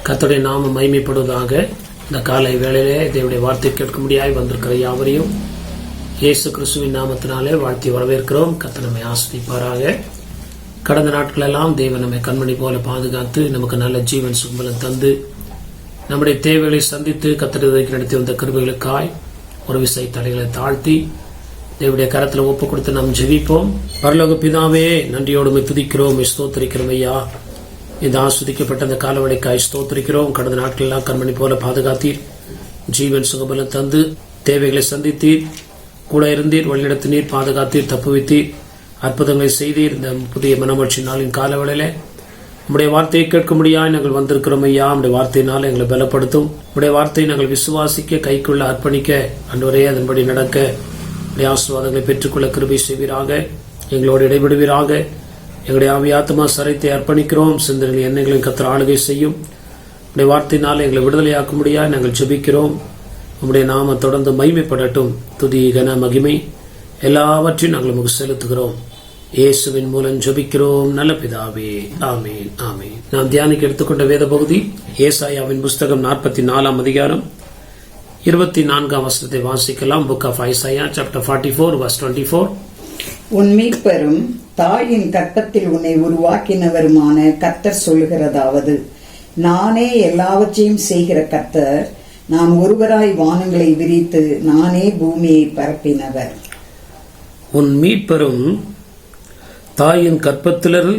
கர்த்தருடைய நாமம் மகிமைப்படுவதாக. இந்த காலை வேளையிலே தேவனுடைய வார்த்தை கேட்க முடியாய் வந்திருக்கிற யாவரையும் இயேசு கிறிஸ்துவின் நாமத்தினாலே வாழ்த்தி வரவேற்கிறோம். கர்த்தர் நம்மை ஆசீர்வதிப்பாராக. கடந்த நாட்களெல்லாம் தேவன் நம்மை கண்மணி போல பாதுகாத்து நமக்கு நல்ல ஜீவன் சுகபலம் தந்து நம்முடைய தேவைகளை சந்தித்து கர்த்தருக்கு நடத்தி வந்த கிருபைகளுக்காய் ஒரு விசை தலைகளை தாழ்த்தி தேவனுடைய கரத்தில் ஒப்பு கொடுத்து நாம் ஜெபிப்போம். பரலோக பிதாவே, நன்றியோடு துதிக்கிறோம், ஸ்தோத்திரிக்கிறோம் ஐயா. இந்த ஆஸ்வதிக்கப்பட்ட அந்த காலவளைக்காய் ஸ்தோத்திரிக்கிறோம். கடந்த நாட்கள் எல்லாம் கண்மணி போல பாதுகாத்தீர், ஜீவன் சுகபலம் தந்து தேவைகளை சந்தித்தீர், கூட இருந்தீர், வழிநடத்தினீர், பாதுகாத்தீர், தப்புவித்தீர், அற்புதங்களை செய்தீர். இந்த புதிய மனமட்சி நாளின் காலவளையில உம்முடைய வார்த்தையை கேட்க முடியாது நாங்கள் வந்திருக்கிறோம் ஐயா. உம்முடைய வார்த்தையினால் எங்களை பலப்படுத்தும். உம்முடைய வார்த்தையை நாங்கள் விசுவாசிக்க, கைக்குள்ள அர்ப்பணிக்க, அன்றுவரே அதன்படி நடக்க ஆசீர்வாதங்களை பெற்றுக்கொள்ள கிருபை செய்வீராக. எங்களோடு இடைபெறுவீராக. எங்களுடைய ஆவியாத்மா சரத்தை அர்ப்பணிக்கிறோம். சிந்தனை எண்ணங்களின் கர்த்தர் ஆளுகை செய்யும். உடைய வார்த்தையினால் எங்களை விடுதலையாக்க முடியாது நாங்கள் ஜெபிக்கிறோம். உம்முடைய நாம தொடர்ந்து மகிமைப்படட்டும். துதி, கன, மகிமை எல்லாவற்றையும் நாங்கள் நமக்கு செலுத்துகிறோம். இயேசுவின் மூலம் ஜெபிக்கிறோம் நல்ல பிதாவே, ஆமீன், ஆமீன். நாம் தியானிக்க எடுத்துக்கொண்ட வேத பகுதி ஏசாயாவின் புஸ்தகம் 44 அதிகாரம் 24 வசனத்தை வாசிக்கலாம். Book of Isaiah chapter 44 verse 24. உன் மீட்பரும் தாயின் கர்ப்பத்தில் உன்னை உருவாக்கினவருமான கர்த்தர் சொல்லுகிறதாவது, நானே எல்லாவற்றையும் செய்கிற கர்த்தர், நான் ஒருவராய் வானங்களை விரித்து நானே பூமியை பரப்பினவர். உன் மீட்பரும் தாயின் கர்ப்பத்திலர்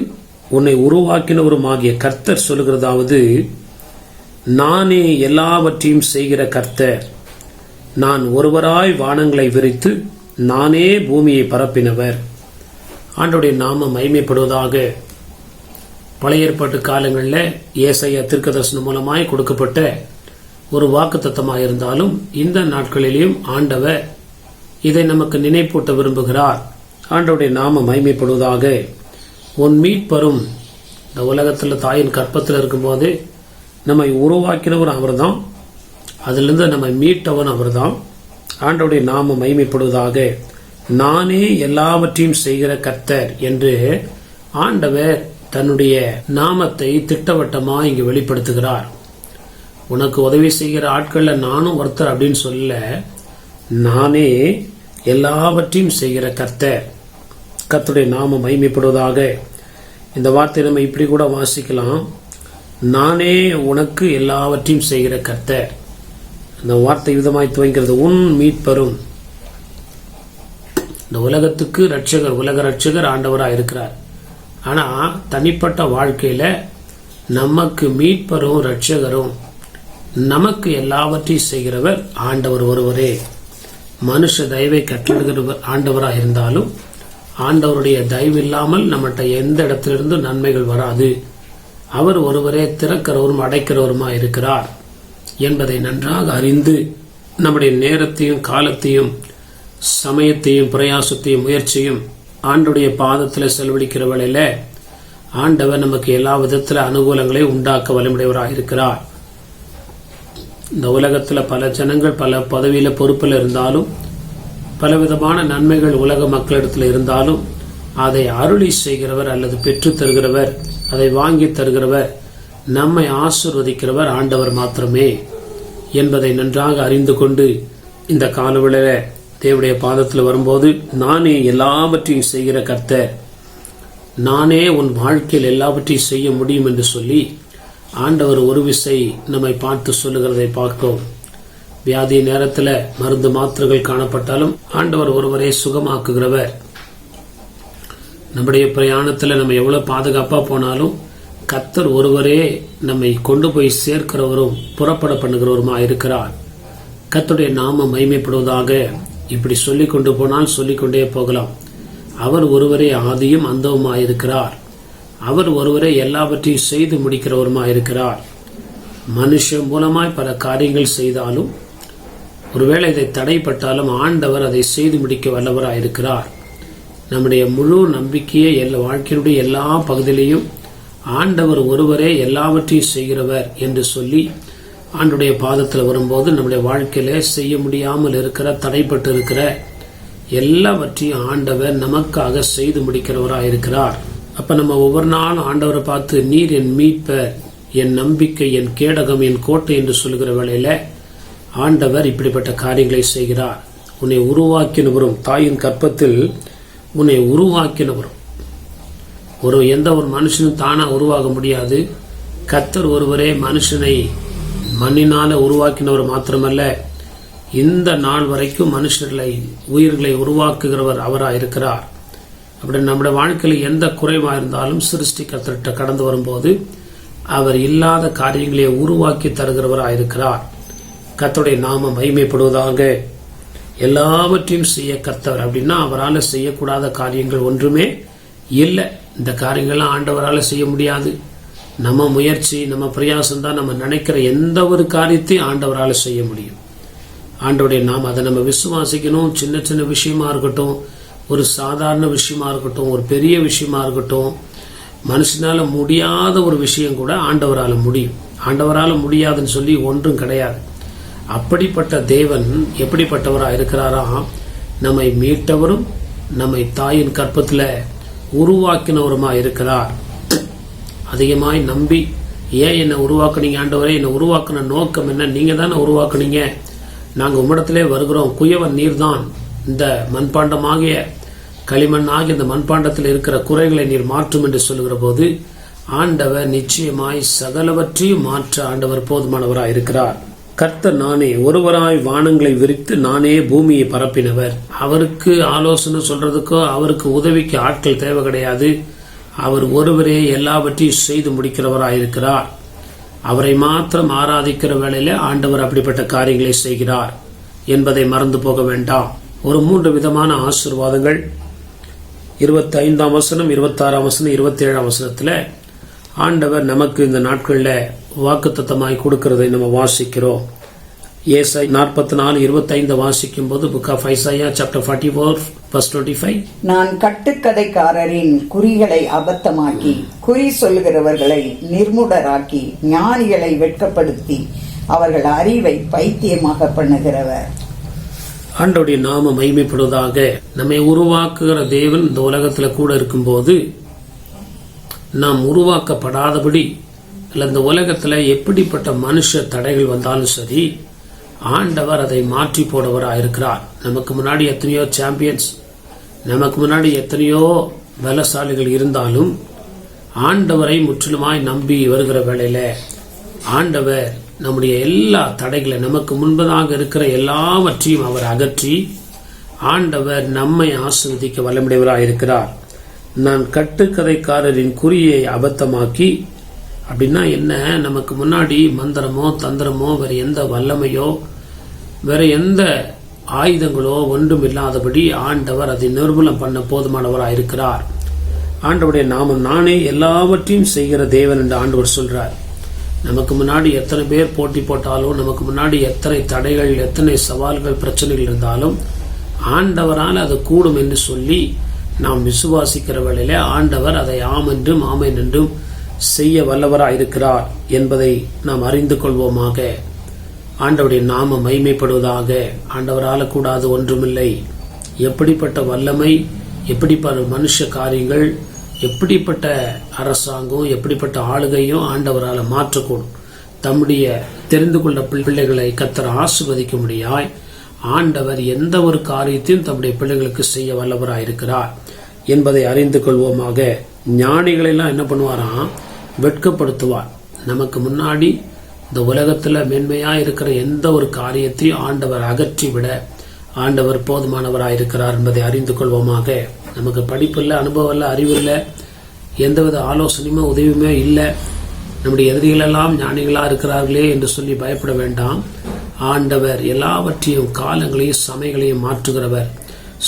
உன்னை உருவாக்கினவருமாகிய கர்த்தர் சொல்லுகிறதாவது, நானே எல்லாவற்றையும் செய்கிற கர்த்தர், நான் ஒருவராய் வானங்களை விரித்து நானே பூமியை பரப்பினவர். ஆண்டவருடைய நாமம் மகிமைப்படுவதாக. பழைய ஏற்பாட்டு காலங்களில் ஏசாயா தீர்க்கதரிசனம் மூலமாய் கொடுக்கப்பட்ட ஒரு வாக்குத்தத்தமாக இருந்தாலும் இந்த நாட்களிலும் ஆண்டவர் இதை நமக்கு நினைப்பூட்ட விரும்புகிறார். ஆண்டவருடைய நாமம் மகிமைப்படுவதாக. உன் மீட்பரும், இந்த உலகத்தில் தாயின் கற்பத்தில் இருக்கும்போது நம்மை உருவாக்கினவர் அவர்தான், அதிலிருந்து நம்மை மீட்டவன் அவர்தான். ஆண்டவருடைய நாமம் மகிமைப்படுவதாக. நானே எல்லாவற்றையும் செய்கிற கர்த்தர் என்று ஆண்டவர் தன்னுடைய நாமத்தை திட்டவட்டமா இங்கு வெளிப்படுத்துகிறார். உனக்கு உதவி செய்கிற ஆட்கள்ல நானும் ஒருத்தர் அப்படின்னு சொல்ல, நானே எல்லாவற்றையும் செய்கிற கர்த்தர். கர்த்தருடைய நாமம் மகிமைப்படுவதாக. இந்த வார்த்தை நம்ம இப்படி கூட வாசிக்கலாம், நானே உனக்கு எல்லாவற்றையும் செய்கிற கர்த்தர். அந்த வார்த்தை விதமாய் துவங்கிறது, உன் மீட்பரும். இந்த உலகத்துக்கு ரட்சகர், உலக ரட்சகர் ஆண்டவராக இருக்கிறார். ஆனா தனிப்பட்ட வாழ்க்கையில நமக்கு மீட்பரும் ரட்சகரும், நமக்கு எல்லாவற்றையும் செய்கிறவர் ஆண்டவர் ஒருவரே. மனுஷ தயவை கட்டளிடுகிறவர் ஆண்டவராக இருந்தாலும் ஆண்டவருடைய தயவு இல்லாமல் நம்மகிட்ட எந்த இடத்திலிருந்து நன்மைகள் வராது. அவர் ஒருவரே திறக்கிறவரும் அடைக்கிறவருமா இருக்கிறார் என்பதை நன்றாக அறிந்து நம்முடைய நேரத்தையும் காலத்தையும் சமயத்தையும் பிரயாசத்தையும் முயற்சியும் ஆண்டுடைய பாதத்தில் செலவழிக்கிற வேளையில ஆண்டவர் நமக்கு எல்லா விதத்தில் அனுகூலங்களை உண்டாக்க வலிமுடையவராக இருக்கிறார். இந்த உலகத்தில் பல ஜனங்கள் பல பதவியில பொறுப்பில் இருந்தாலும், பலவிதமான நன்மைகள் உலக மக்களிடத்தில் இருந்தாலும், அதை அருளி செய்கிறவர் அல்லது பெற்று தருகிறவர், அதை வாங்கி தருகிறவர், நம்மை ஆசீர்வதிக்கிறவர் ஆண்டவர் மாத்திரமே என்பதை நன்றாக அறிந்து கொண்டு இந்த காலவெளியில தேவனுடைய பாதத்தில் வரும்போது, நானே எல்லாவற்றையும் செய்கிற கர்த்தர், நானே உன் வாழ்க்கையில் எல்லாவற்றையும் செய்ய முடியும் என்று சொல்லி ஆண்டவர் ஒரு விசை நம்மை பார்த்து சொல்லுகிறதை பார்க்கிறோம். வியாதி நேரத்தில் மருந்து மாத்திரைகள் காணப்பட்டாலும் ஆண்டவர் ஒருவரே சுகமாக்குகிறவர். நம்முடைய பிரயாணத்தில் நம்ம எவ்வளவு பாதுகாப்பா போனாலும் கர்த்தர் ஒருவரே நம்மை கொண்டு போய் சேர்க்கிறவரும் புறப்பட பண்ணுகிறவருமா இருக்கிறார். கர்த்தருடைய நாமம் மகிமைப்படுவதாக. இப்படி சொல்லிக் கொண்டு போனால் சொல்லிக்கொண்டே போகலாம். அவர் ஒருவரே ஆதியும் அந்தவுமாயிருக்கிறார். அவர் ஒருவரே எல்லாவற்றையும் செய்து முடிக்கிறவருமாயிருக்கிறார். மனுஷன் மூலமாய் பல காரியங்கள் செய்தாலும், ஒருவேளை இதை தடைப்பட்டாலும் ஆண்டவர் அதை செய்து முடிக்க வல்லவராயிருக்கிறார். நம்முடைய முழு நம்பிக்கையை வாழ்க்கையினுடைய எல்லா பகுதியிலையும் ஆண்டவர் ஒருவரே எல்லாவற்றையும் செய்கிறவர் என்று சொல்லி ஆண்டுடைய பாதத்தில் வரும்போது நம்முடைய வாழ்க்கையில செய்ய முடியாமல் இருக்கிற, தடைப்பட்டு இருக்கிற எல்லாவற்றையும் ஆண்டவர் நமக்காக செய்து முடிக்கிறவராக இருக்கிறார். அப்ப நம்ம ஒவ்வொரு நாளும் ஆண்டவரை பார்த்து, நீர் என் மீட்பர், என் நம்பிக்கை, என் கேடகம், என் கோட்டை என்று சொல்லுகிற வேளையில ஆண்டவர் இப்படிப்பட்ட காரியங்களை செய்கிறார். உன்னை உருவாக்கினவரும், தாயின் கற்பத்தில் உன்னை உருவாக்கினவரும். எந்த ஒரு மனுஷனும் தானா உருவாக முடியாது. கர்த்தர் ஒருவரே மனுஷனை மண்ணினால உருவாக்கினவர் மாத்திரமல்ல, இந்த நாள் வரைக்கும் உயிர்களை உருவாக்குகிறவர் அவராக இருக்கிறார். அப்படி நம்முடைய வாழ்க்கையில் எந்த குறைவா இருந்தாலும் சிருஷ்டி கர்த்தர்கிட்ட கடந்து வரும்போது அவர் இல்லாத காரியங்களை உருவாக்கி தருகிறவராக இருக்கிறார். கர்த்தருடைய நாமம் மகிமைப்படுவதாக. எல்லாவற்றையும் செய்ய கர்த்தர் அப்படின்னா அவரால் செய்யக்கூடாத காரியங்கள் ஒன்றுமே இல்லை. இந்த காரியங்கள்லாம் ஆண்டவரால் செய்ய முடியாது. நம்ம முயற்சி, நம்ம பிரயாசம் தான் நம்ம நினைக்கிற எந்த ஒரு காரியத்தையும் ஆண்டவரால் செய்ய முடியும். ஆண்டவருடைய நாம் அதை நம்ம விசுவாசிக்கணும். சின்ன சின்ன விஷயமா இருக்கட்டும், ஒரு சாதாரண விஷயமா இருக்கட்டும், ஒரு பெரிய விஷயமா இருக்கட்டும், மனுஷனால முடியாத ஒரு விஷயம் கூட ஆண்டவரால் முடியும். ஆண்டவரால் முடியாதுன்னு சொல்லி ஒன்றும் கிடையாது. அப்படிப்பட்ட தேவன் எப்படிப்பட்டவராக இருக்கிறாரா, நம்மை மீட்டவரும் நம்மை தாயின் கற்பத்தில் உருவாக்கினவருமா இருக்கிறார். அதிகமாய் நம்பி, ஏன் என்னை உருவாக்குனீங்க ஆண்டவரே, என்னை உருவாக்குன நோக்கம் என்ன, நீங்க தானே உருவாக்குனீங்க, நாங்க உம்மிடத்திலே வருகிறோம், குயவன் நீர்தான், இந்த மண்பாண்டமாகிய களிமண்ணாகிய இந்த மண்பாண்டத்தில் இருக்கிற குறைகளை நீர் மாற்றும் என்று சொல்லுகிற போது ஆண்டவர் நிச்சயமாய் சகலவற்றையும் மாற்ற ஆண்டவர் போதுமானவராய் இருக்கிறார். கர்த்தர் நானே, ஒருவராய் வானங்களை விரித்து நானே பூமியை பரப்பினவர். அவருக்கு ஆலோசனை சொல்றதுக்கோ அவருக்கு உதவிக்கு ஆட்கள் தேவை கிடையாது. அவர் ஒருவரே எல்லாவற்றையும் செய்து முடிக்கிறவராயிருக்கிறார். அவரை மாத்திரம் ஆராதிக்கிற வேளையில ஆண்டவர் அப்படிப்பட்ட காரியங்களை செய்கிறார் என்பதை மறந்து போக வேண்டாம். ஒரு 3 விதமான ஆசீர்வாதங்கள் 25ஆம் வசனம், 26ஆம் வசனம், 27ஆம் வசனத்துல ஆண்டவர் நமக்கு இந்த நாட்கள்ல வாக்குத்தத்தமாய் கொடுக்கிறதை நம்ம வாசிக்கிறோம். ஏசாயா 44:25 வாசிக்கும் போது புக் ஆஃப் ஐசாயா சாப்டர் 44:25, நான் கட்டுக்கதைக்காரரின் குறிகளை அபத்தமாக்கி குறி சொல்லுகிறவர்களை நிர்முடராக்கி ஞானிகளை வெட்கப்படுத்தி அவர்கள் அறிவை பைத்தியமாக பண்ணுகிறவர். ஆண்டவருடைய நாம மகிமைப்படுவதாக. நம்மை உருவாக்குகிற தேவன் இந்த உலகத்துல கூட இருக்கும்போது நாம் உருவாக்கப்படாதபடி அல்ல, இந்த உலகத்துல எப்படிப்பட்ட மனுஷ தடைகள் வந்தாலும் சரி ஆண்டவர் அதை மாற்றி போடவராக இருக்கிறார். நமக்கு முன்னாடி எத்தனையோ சாம்பியன்ஸ், நமக்கு முன்னாடி எத்தனையோ பலசாலிகள் இருந்தாலும் ஆண்டவரை முற்றிலுமாய் நம்பி வருகிற வேளையில ஆண்டவர் நம்முடைய எல்லா தடைகளை, நமக்கு முன்பதாக இருக்கிற எல்லாவற்றையும் அவர் அகற்றி ஆண்டவர் நம்மை ஆசீர்வதிக்க வல்லமுடையவராக இருக்கிறார். நான் கட்டுக்கதைக்காரரின் குறியை அபத்தமாக்கி அப்படின்னா என்ன, நமக்கு முன்னாடி மந்திரமோ தந்திரமோ வேற எந்த வல்லமையோ வேற எந்த ஆயுதங்களோ ஒன்றும் இல்லாதபடி ஆண்டவர் அதை நிர்மூலம் பண்ண போதுமானவராக இருக்கிறார். ஆண்டவருடைய நாமம் நானே எல்லாவற்றையும் செய்கிற தேவன் என்று ஆண்டவர் சொல்றார். நமக்கு முன்னாடி எத்தனை பேர் போட்டி போட்டாலும், நமக்கு முன்னாடி எத்தனை தடைகள், எத்தனை சவால்கள், பிரச்சனைகள் இருந்தாலும் ஆண்டவரால் அது கூடும் என்று சொல்லி நாம் விசுவாசிக்கிற வேளையிலே ஆண்டவர் அதை ஆம் என்றும் ஆமென் என்றும் செய்ய வல்லவராய் இருக்கிறார் என்பதை நாம் அறிந்து கொள்வோமாக. ஆண்டவருடைய நாம மகிமைப்படுவதாக. ஆண்டவரால் கூடாது ஒன்றுமில்லை. எப்படிப்பட்ட வல்லமை, எப்படிப்பட்ட மனுஷ காரியங்கள், எப்படிப்பட்ட அரசாங்கம், எப்படிப்பட்ட ஆளுகையும் ஆண்டவரால் மாற்றக்கூடும். தம்முடைய தெரிந்து கொண்ட பிள்ளைகளை கர்த்தர் ஆசீர்வதிக்க முடியாய் ஆண்டவர் எந்த ஒரு காரியத்தையும் தம்முடைய பிள்ளைகளுக்கு செய்ய வல்லவராயிருக்கிறார் என்பதை அறிந்து கொள்வோமாக. ஞானிகளெல்லாம் என்ன பண்ணுவாராம், வெட்கப்படுத்துவார். நமக்கு முன்னாடி இந்த உலகத்துல மேன்மையா இருக்கிற எந்த ஒரு காரியத்தையும் ஆண்டவர் அகற்றிவிட ஆண்டவர் போதுமானவராயிருக்கிறார் என்பதை அறிந்து கொள்வோமாக. நமக்கு படிப்பு இல்லை, அனுபவம் இல்லை, அறிவு இல்லை, எந்தவித ஆலோசனையுமே உதவியுமே இல்லை, நம்முடைய எதிரிகளெல்லாம் ஞானிகளா இருக்கிறார்களே என்று சொல்லி பயப்பட வேண்டாம். ஆண்டவர் எல்லாவற்றையும், காலங்களையும் சமயங்களையும் மாற்றுகிறவர்,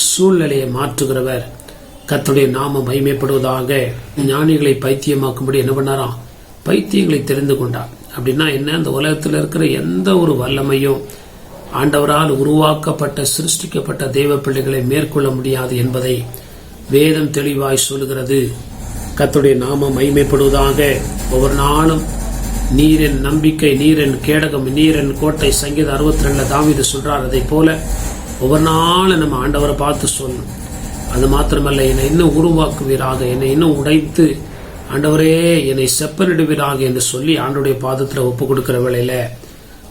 சூழ்நிலையை மாற்றுகிறவர். கர்த்தருடைய நாமம் மகிமைப்படுவதாக. ஞானிகளை பைத்தியமாக்கும்படி என்ன பண்ணாராம், பைத்தியங்களை தெரிந்து கொண்டார். அப்படின்னா என்ன, அந்த உலகத்தில் இருக்கிற எந்த ஒரு வல்லமையும் ஆண்டவரால் உருவாக்கப்பட்ட சிருஷ்டிக்கப்பட்ட தேவ பிள்ளைகளை மேற்கொள்ள முடியாது என்பதை வேதம் தெளிவாய் சொல்லுகிறது. கர்த்தருடைய நாமம் மகிமைப்படுவதாக. ஒவ்வொரு நாளும் நீர் என் நம்பிக்கை, நீர் என் கேடகம், நீர் என் கோட்டை, சங்கீதம் 62 தாவீது சொல்றார். அதை போல ஒவ்வொரு நாளும் நம்ம ஆண்டவரை பார்த்து சொல்லணும். அது மாத்திரமல்ல, என்னை இன்னும் உருவாக்குவீராக, என்னை இன்னும் உடைத்து ஆண்டவரே என்னை செப்பனிடுவீராக என்று சொல்லி ஆண்டவருடைய பாதத்தில் ஒப்பு கொடுக்கிற வேளையில,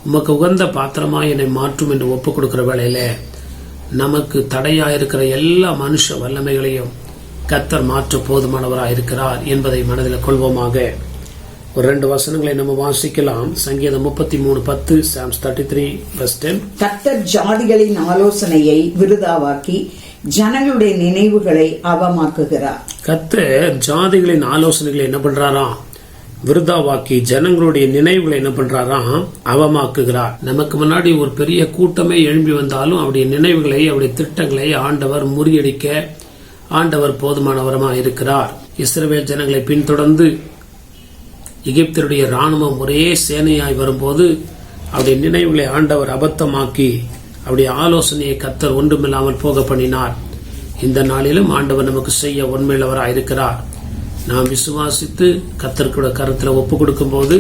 உமக்கு உகந்த பாத்திரமாய் என்னை மாற்றும் என்று ஒப்பு கொடுக்கிற வேளையில, நமக்கு தடையாயிருக்கிற எல்லா மனுஷ வல்லமைகளையும் கர்த்தர் மாற்ற போதுமானவராயிருக்கிறார் என்பதை மனதில் கொள்வோமாக. ஒரு 2 வசனங்களை நம்ம வாசிக்கலாம். சங்கீதம் 33:10, Psalms 33:10. கர்த்தர் ஜாதிகளின் ஆலோசனையை விருதாவாக்கி ஜனங்களுடைய நினைவுகளை அவமாக்குகிறார். கர்த்தர் ஜாதிகளின் ஆலோசனைகளை என்ன பண்றாராம்? விருதாவாக்கி ஜனங்களுடைய நினைவுகளை என்ன பண்றாராம்? அவமாக்குகிறார். நமக்கு முன்னாடி ஒரு பெரிய கூட்டமே எழும்பி வந்தாலும் அவருடைய நினைவுகளை, அவருடைய திட்டங்களை ஆண்டவர் முறியடிக்க ஆண்டவர் போதுமானவரமாக இருக்கிறார். இஸ்ரவேல் ஜனங்களை பின்தொடர்ந்து எகிப்தருடைய ராணுவம் ஒரே சேனையாய் வரும்போது அவருடைய நினைவுகளை ஆண்டவர் அபத்தமாக்கி அவருடைய ஆலோசனையை கர்த்தர் ஒன்றுமில்லாமல் போக பண்ணினார். இந்த நாளிலும் ஆண்டவர் நமக்கு செய்ய உண்மையுள்ளவராய் இருக்கிறார். நாம் விசுவாசித்து கர்த்தருடைய கருத்தில் ஒப்பு கொடுக்கும் போது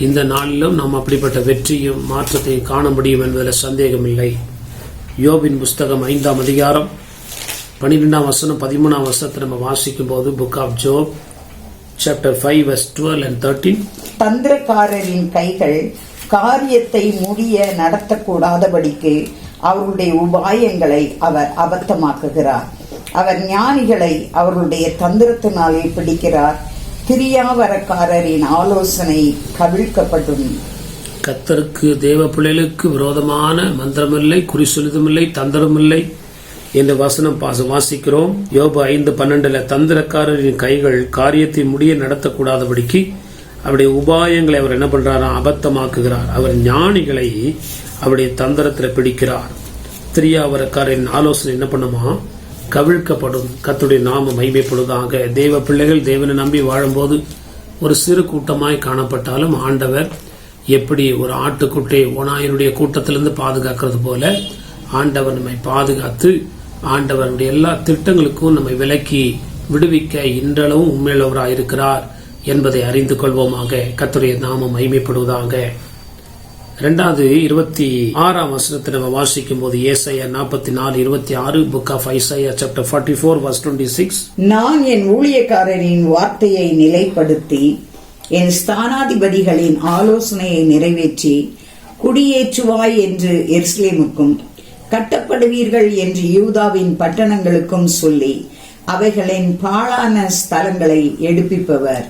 இந்த நாளிலும் நாம் அப்படிப்பட்ட வெற்றியும் மாற்றத்தையும் காண முடியும் என்பதில் சந்தேகமில்லை. யோபின் புஸ்தகம் 5ஆம் அதிகாரம் 12ஆம் வசனம் 13ஆம் வசனத்தை நம்ம வாசிக்கும் போது, book of Job chapter 5 verse 12 and 13. தந்திரக்காரரின் கைகள் காரியத்தை முடிய நடத்தக்கூடாதபடிக்கு அவருடைய உபாயங்களை அவர் அபத்தமாக்குகிறார். அவர் ஞானிகளை அவர்களுடைய தந்திரத்தினாலே பிடிக்கிறார். திரியாவரக்காரரின் ஆலோசனை கவிழ்க்கப்படும். கர்த்தருக்கு தேவ பிள்ளைகளுக்கு விரோதமான மந்திரமில்லை, குறி சொல்லுதுமில்லை, தந்திரமில்லை என்று வசனம் வாசிக்கிறோம். யோபு 5:12. தந்திரக்காரரின் கைகள் காரியத்தை முடிய நடத்தக்கூடாதபடிக்கு அவருடைய உபாயங்களை அவர் என்ன பண்றாராம்? அபத்தமாக்குகிறார். அவர் ஞானிகளை அவருடைய தந்திரத்தில் பிடிக்கிறார். திரியாவரக்காரரின் ஆலோசனை என்ன பண்ணுமா? கவிழ்க்கப்படும். கர்த்தருடைய நாமம் மகிமைப்படுவதாக. தேவ பிள்ளைகள் தேவனை நம்பி வாழும்போது ஒரு சிறு கூட்டமாய் காணப்பட்டாலும் ஆண்டவர் எப்படி ஒரு ஆட்டுக்குட்டை ஓநாயனுடைய கூட்டத்திலிருந்து பாதுகாக்கிறது போல ஆண்டவர் நம்மை பாதுகாத்து ஆண்டவருடைய எல்லா திட்டங்களுக்கும் நம்மை விலக்கி விடுவிக்க இன்றளவும் உண்மையுள்ளவராயிருக்கிறார் என்பதை அறிந்து கொள்வோமாக. கர்த்தருடைய நாமம் மகிமைப்படுவதாக. 2வது 26ஆம் வசனத்தை நம்ம வாசிக்கும் போது, ஏசாயா 44:26, book of Isaiah chapter 44 verse 26. நான் என் ஊழியக்காரரின் வார்த்தையை நிலைப்படுத்தி என் ஸ்தானாதிபதிகளின் ஆலோசனையை நிறைவேற்றி குடியேற்றுவாய் என்று எருசலேமுக்கும் கட்டப்படுவீர்கள் என்று யூதாவின் பட்டணங்களுக்கும் சொல்லி அவைகளின் பாழான ஸ்தலங்களை எடுப்பிப்பவர்.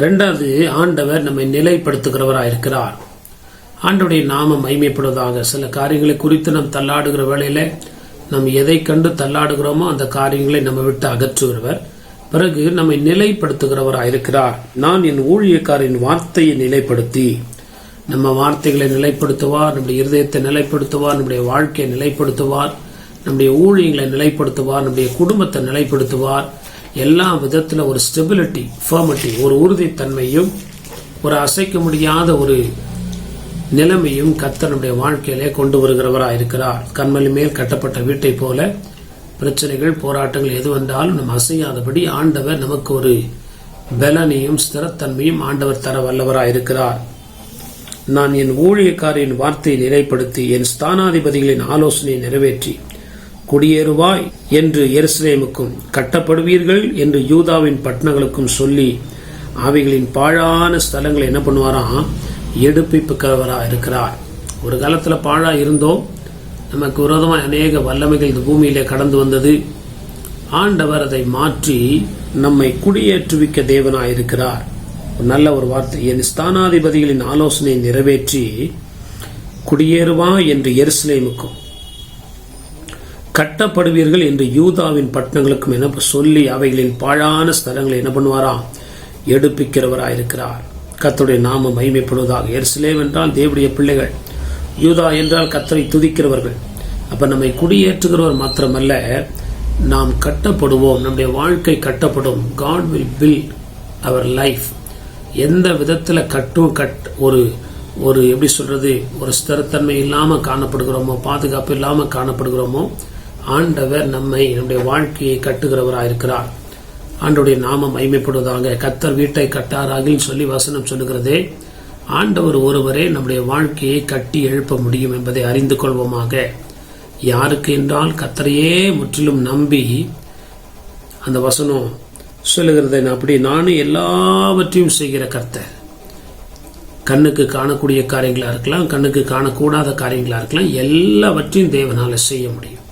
2வது, ஆண்டவர் நம்மை நிலைப்படுத்துகிறவராயிருக்கிறார். ஆண்டவருடைய நாமம் மகிமைப்படுவதாக. சில காரியங்களை குறித்து நாம் தள்ளாடுகிற வேளையில நாம் எதை கண்டு தள்ளாடுகிறோமோ அந்த காரியங்களை நம்ம விட்டு அகற்றுகிறவர். பிறகு நம்மை நிலைப்படுத்துகிறவராயிருக்கிறார். நான் என் ஊழியக்காரின் வார்த்தையை நிலைப்படுத்தி, நம்ம வார்த்தைகளை நிலைப்படுத்துவார், நம்முடைய இருதயத்தை நிலைப்படுத்துவார், நம்முடைய வாழ்க்கையை நிலைப்படுத்துவார், நம்முடைய ஊழியங்களை நிலைப்படுத்துவார், நம்முடைய குடும்பத்தை நிலைப்படுத்துவார். எல்லா விதத்துல ஒரு ஸ்டெபிலிட்டி, ஃபர்மிட்டி, ஒரு உறுதித்தன்மையும் ஒரு அசைக்க முடியாத ஒரு நிலைமையும் கர்த்தர் நம்முடைய வாழ்க்கையிலே கொண்டு வருகிறவராயிருக்கிறார். கண்மலை மேல் கட்டப்பட்ட வீட்டை போல பிரச்சனைகள், போராட்டங்கள் எது வந்தாலும் நம்ம அசையாதபடி ஆண்டவர் நமக்கு ஒரு பலனையும் ஸ்திரத்தன்மையும் ஆண்டவர் தர வல்லவராயிருக்கிறார். நான் என் ஊழியக்காரின் வார்த்தையை நிலைப்படுத்தி என் ஸ்தானாதிபதிகளின் ஆலோசனையை நிறைவேற்றி குடியேறுவாய் என்று எருசலேமுக்கும் கட்டப்படுவீர்கள் என்று யூதாவின் பட்டணங்களுக்கும் சொல்லி அவைகளின் பாழான ஸ்தலங்களை என்ன பண்ணுவாராம்? எடுப்பிப்புக்கிறவராக இருக்கிறார். ஒரு காலத்துல பாழா இருந்தோம், நமக்கு விரோதமாக அநேக வல்லமைகள் இந்த பூமியிலே கடந்து வந்தது. ஆண்டவர் அதை மாற்றி நம்மை குடியேற்றுவிக்க தேவனாயிருக்கிறார். நல்ல ஒரு வார்த்தை. என் ஸ்தானாதிபதிகளின் ஆலோசனையை நிறைவேற்றி குடியேறுவா என்று எருசலேமுக்கும் கட்டப்படுவீர்கள் என்று யூதாவின் பட்டணங்களுக்கும் என்ன சொல்லி அவைகளின் பாழான ஸ்தலங்களை என்ன பண்ணுவாராம்? எடுப்பிக்கிறவராயிருக்கிறார். கர்த்தருடைய நாமம் மகிமைப்படுவதாக. எருசலேம் என்றால் தேவனுடைய பிள்ளைகள், யூதா என்றால் கர்த்தரை துதிக்கிறவர்கள். அப்ப நம்மை குடியேற்றுகிறவர் மாத்திரமல்ல, நாம் கட்டப்படுவோம், நம்முடைய வாழ்க்கை கட்டப்படும். God will build our life. எந்த விதத்துல ஒரு எப்படி சொல்றது, ஒரு ஸ்திரத்தன்மை இல்லாம காணப்படுகிறோமோ, பாதுகாப்பு இல்லாம காணப்படுகிறோமோ, ஆண்டவர் நம்முடைய வாழ்க்கையை கட்டுகிறவராயிருக்கிறார். ஆண்டவருடைய நாமம் மகிமைப்படுவதாக. கர்த்தர் வீட்டை கட்டாராகில் சொல்லி வசனம் சொல்லுகிறதே, ஆண்டவர் ஒருவரே நம்முடைய வாழ்க்கையை கட்டி எழுப்ப முடியும் என்பதை அறிந்து கொள்வோமாக. யாருக்கு என்றால் கர்த்தரையே முற்றிலும் நம்பி, அந்த வசனம் சொல்லுகிறது அப்படி நானும் எல்லாவற்றையும் செய்கிற கர்த்தர். கண்ணுக்கு காணக்கூடிய காரியங்களா இருக்கலாம், கண்ணுக்கு காணக்கூடாத காரியங்களா இருக்கலாம், எல்லாவற்றையும் தேவனால செய்ய முடியும்.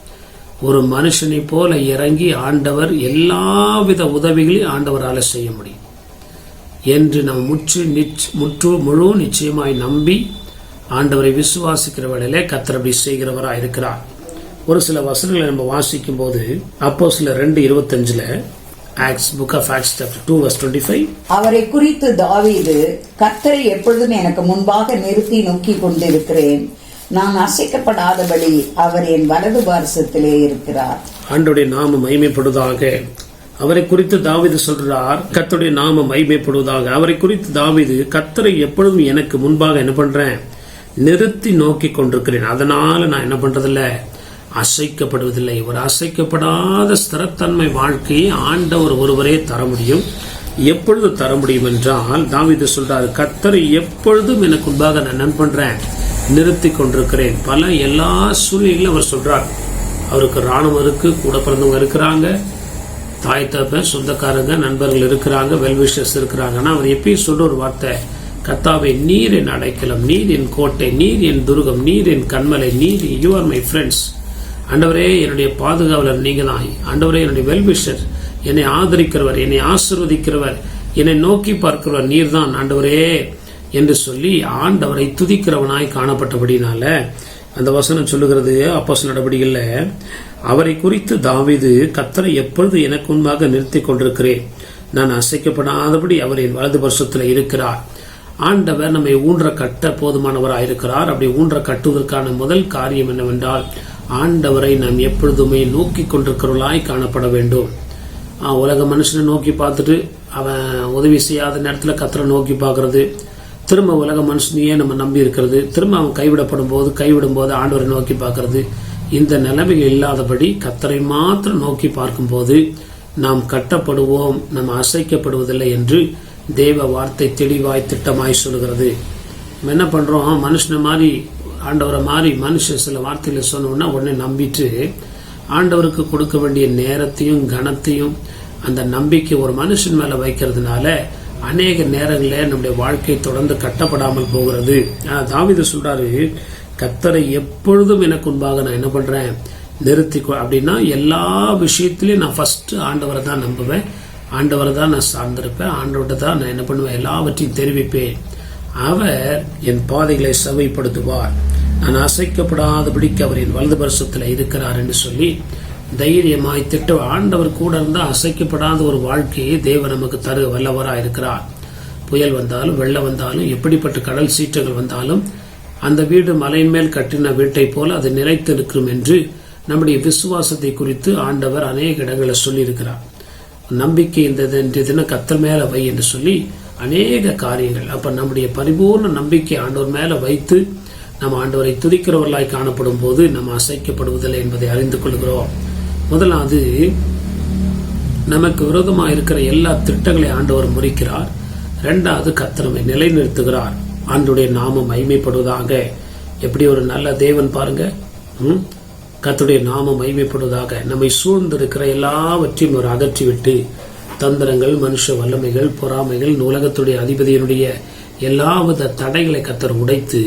ஒரு மனுஷனை போல இறங்கி ஆண்டவர் எல்லாவித உதவிகளையும் ஆண்டவரால செய்ய முடியும் என்று நாம் முழு நிச்சயமாய் நம்பி ஆண்டவரை விசுவாசிக்கிற வேளையிலே கர்த்தர் அப்படி செய்கிறவராக இருக்கிறார். ஒரு சில வசனங்களை நம்ம வாசிக்கும் போது அப்போஸ்தலர் 2:25 Acts, Book of Acts, chapter 2, verse 25. அவரை குறித்து தாவீது, கர்த்தரை எப்பொழுதும் எனக்கு முன்பாக நிறுத்தி நோக்கி கொண்டிருக்கிறேன், நான் அசைக்கப்படாதபடி அவர் என் வலது பார்சத்திலே இருக்கிறார். ஆண்டவருடைய நாமம் மகிமைப்படுவதாக. அவரை குறித்து தாவீது சொல்றார், கர்த்தருடைய நாமம் மகிமைப்படுவதாக. அவரை குறித்து தாவீது, கர்த்தரை எப்பொழுதும் எனக்கு முன்பாக என்ன பண்றேன், நிறுத்தி நோக்கி கொண்டிருக்கிறேன். அதனால நான் என்ன பண்றதில்ல, அசைக்கப்படுவதில்லை. ஒரு அசைக்கப்படாத ஸ்திரத்தன்மை வாழ்க்கையை ஆண்டவர் ஒருவரே தர முடியும். எப்பொழுது தர முடியும் என்றால், தாவீது சொல்றாரு, கர்த்தரை எப்பொழுதும் எனக்கு முன்பாக நான் என்ன பண்றேன், நிறுத்தி கொண்டிருக்கிறேன். எல்லா சூழ்நிலைகளும் அவர் சொல்றார். அவருக்கு ராணுவம் இருக்கு, கூட பிறந்தவங்க இருக்கிறாங்க, தாய் தகப்பன் சொந்தக்காரங்க நண்பர்கள் இருக்கிறாங்க, வெல்விஷர்ஸ் இருக்கிறாங்க. ஆனா அவர் எப்பயும் சொல்ற ஒரு வார்த்தை, கர்த்தாவே நீர் என் அடைக்கலம், நீர் என் கோட்டை, நீர் என் துருகம், நீர் என் கண்மலை, நீர் யூ ஆர் மை ஃப்ரெண்ட்ஸ். ஆண்டவரே என்னுடைய பாதுகாவலர் நீங்க தான். ஆண்டவரே என்னுடைய வெல்விஷர், என்னை ஆதரிக்கிறவர், என்னை ஆசீர்வதிக்கிறவர், என்னை நோக்கி பார்க்கிறவர் நீர் தான் ஆண்டவரே என்று சொல்லி ஆண்டவரை துதிக்கிறவனாய் காணப்பட்டபடினால அந்த வசனம் சொல்லுகிறது அப்போஸ்தலர் நடபடிகள்ல, அவரை குறித்து தாவீது, கர்த்தரை எப்பொழுது எனக்கு முன்பாக நிறுத்தி கொண்டிருக்கிறேன், நான் அசைக்கப்படாதபடி அவர் என் வலது பரிசுத்தில் இருக்கிறார். ஆண்டவர் நம்மை ஊன்ற கட்ட போதுமானவராக இருக்கிறார். அப்படி ஊன்ற கட்டுவதற்கான முதல் காரியம் என்னவென்றால், ஆண்டவரை நாம் எப்பொழுதுமே நோக்கி கொண்டிருக்கிறவர்களாய் காணப்பட வேண்டும். உலக மனுஷனை நோக்கி பார்த்துட்டு அவன் உதவி செய்யாத நேரத்தில் கர்த்தரை நோக்கி பார்க்கறது, திரும்ப உலக மனுஷனையே நம்ம நம்பி இருக்கிறது, திரும்ப அவன் கைவிடும் போது ஆண்டவரை நோக்கி பார்க்கறது, இந்த நிலைமைகள் இல்லாதபடி கர்த்தரை மாத்திரம் நோக்கி பார்க்கும்போது நாம் கட்டப்படுவோம், நாம் அசைக்கப்படுவதில்லை என்று தேவ வார்த்தை தெளிவாய் திட்டமாய் சொல்கிறது. நம்ம என்ன பண்றோம், மனுஷனை மாதிரி ஆண்டவரை மாதிரி மனுஷன் சில வார்த்தைகளை சொன்னோம்னா உடனே நம்பிட்டு ஆண்டவருக்கு கொடுக்க வேண்டிய நேரத்தையும் கனத்தையும் அந்த நம்பிக்கை ஒரு மனுஷன் மேல வைக்கிறதுனால அநேக நேரங்களில் நம்முடைய வாழ்க்கை தொடர்ந்து கட்டப்படாமல் போகிறது. தாவீது சொல்றாரு, கர்த்தரை எப்பொழுதும் எனக்கு முன்பாக நான் என்ன பண்றேன், நிறுத்தி. அப்படின்னா எல்லா விஷயத்திலையும் நான் ஃபர்ஸ்ட் ஆண்டவரை தான் நம்புவேன், ஆண்டவரை தான் நான் சார்ந்திருப்பேன், ஆண்டவரை தான் நான் என்ன பண்ணுவேன், எல்லாவற்றையும் தெரிவிப்பேன். அவர் என் பாதைகளை செவைப்படுத்துவார், நான் அசைக்கப்படாதபடிக்கு அவர் என் வலது பரிசுத்தில் இருக்கிறார் என்று சொல்லி தைரியமாய் திட்ட ஆண்டவர் கூட இருந்தால் அசைக்கப்படாத ஒரு வாழ்க்கையை தேவன் நமக்கு தரு வல்லவராக இருக்கிறார். புயல் வந்தாலும் வெள்ளம் வந்தாலும் எப்படிப்பட்ட கடல் சீற்றங்கள் வந்தாலும் அந்த வீடு மலையின் மேல் கட்டின வீட்டை போல அது நிலைத்து இருக்கும் என்று நம்முடைய விசுவாசத்தை குறித்து ஆண்டவர் அநேக இடங்களில் சொல்லி இருக்கிறார். நம்பிக்கை இந்த தினம் கர்த்தர் மேல வை என்று சொல்லி அநேக காரியங்கள். அப்ப நம்முடைய பரிபூர்ண நம்பிக்கை ஆண்டவர் மேல வைத்து நம்ம ஆண்டவரை துதிக்கிறவர்களாய் காணப்படும் போது நம்ம அசைக்கப்படுவதில்லை என்பதை அறிந்து கொள்கிறோம். முதலாவது, நமக்கு விரோதமாக இருக்கிற எல்லா திட்டங்களை ஆண்டவர் முறிக்கிறார். இரண்டாவது, கர்த்தரை நிலைநிறுத்துகிறார். ஆண்டவருடைய நாமம் மகிமைப்படுவதாக. எப்படி ஒரு நல்ல தேவன் பாருங்க. கர்த்தருடைய நாமம் மகிமைப்படுவதாக. நம்மை சூழ்ந்திருக்கிற எல்லாவற்றையும் ஒரு அகற்றிவிட்டு தந்திரங்கள், மனுஷ வல்லமைகள், பொறாமைகள், உலகத்துடைய அதிபதியினுடைய எல்லாவித தடைகளை கர்த்தர் உடைத்து